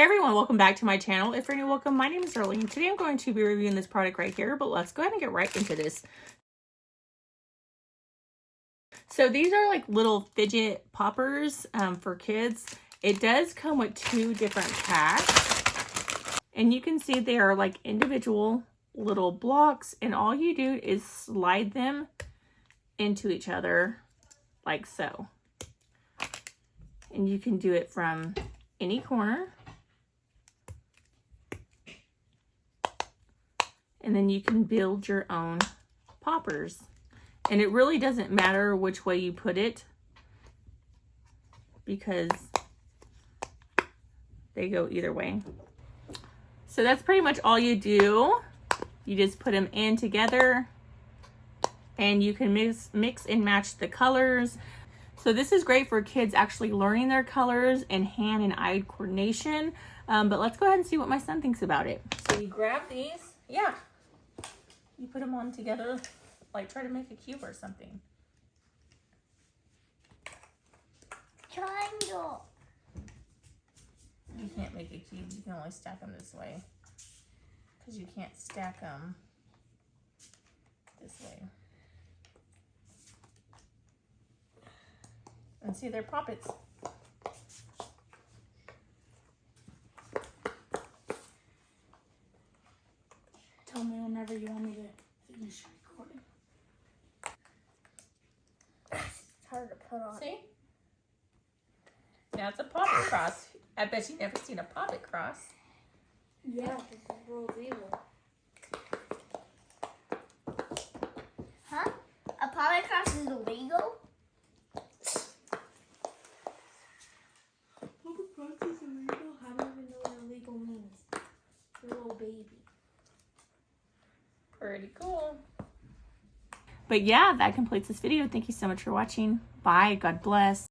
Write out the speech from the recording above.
everyone, welcome back to my channel. If you're new, welcome. My name is Arlene. Today I'm going to be reviewing this product right here, but let's go ahead and get right into this. So these are like little fidget poppers for kids. It does come with 2 different packs, and you can see they are like individual little blocks, and all you do is slide them into each other like so. And you can do it from any corner. And then you can build your own poppers. And it really doesn't matter which way you put it, because they go either way. So that's pretty much all you do. You just put them in together, and you can mix and match the colors. So this is great for kids actually learning their colors and hand and eye coordination. But let's go ahead and see what my son thinks about it. So you grab these, yeah. You put them on together, like try to make a cube or something. Triangle. You can't make a cube, you can only stack them this way. Because you can't stack them this way. And see, they're poppets. Tell me whenever you want me to finish recording. It's hard to put on. See? Now it's a poppet cross. I bet you've never seen a poppet cross. Yeah, this is real legal. Huh? A poppet cross is illegal? Poppet cross is illegal? I don't even know what illegal means. You're a little baby. Pretty cool. But yeah, that completes this video. Thank you so much for watching. Bye. God bless.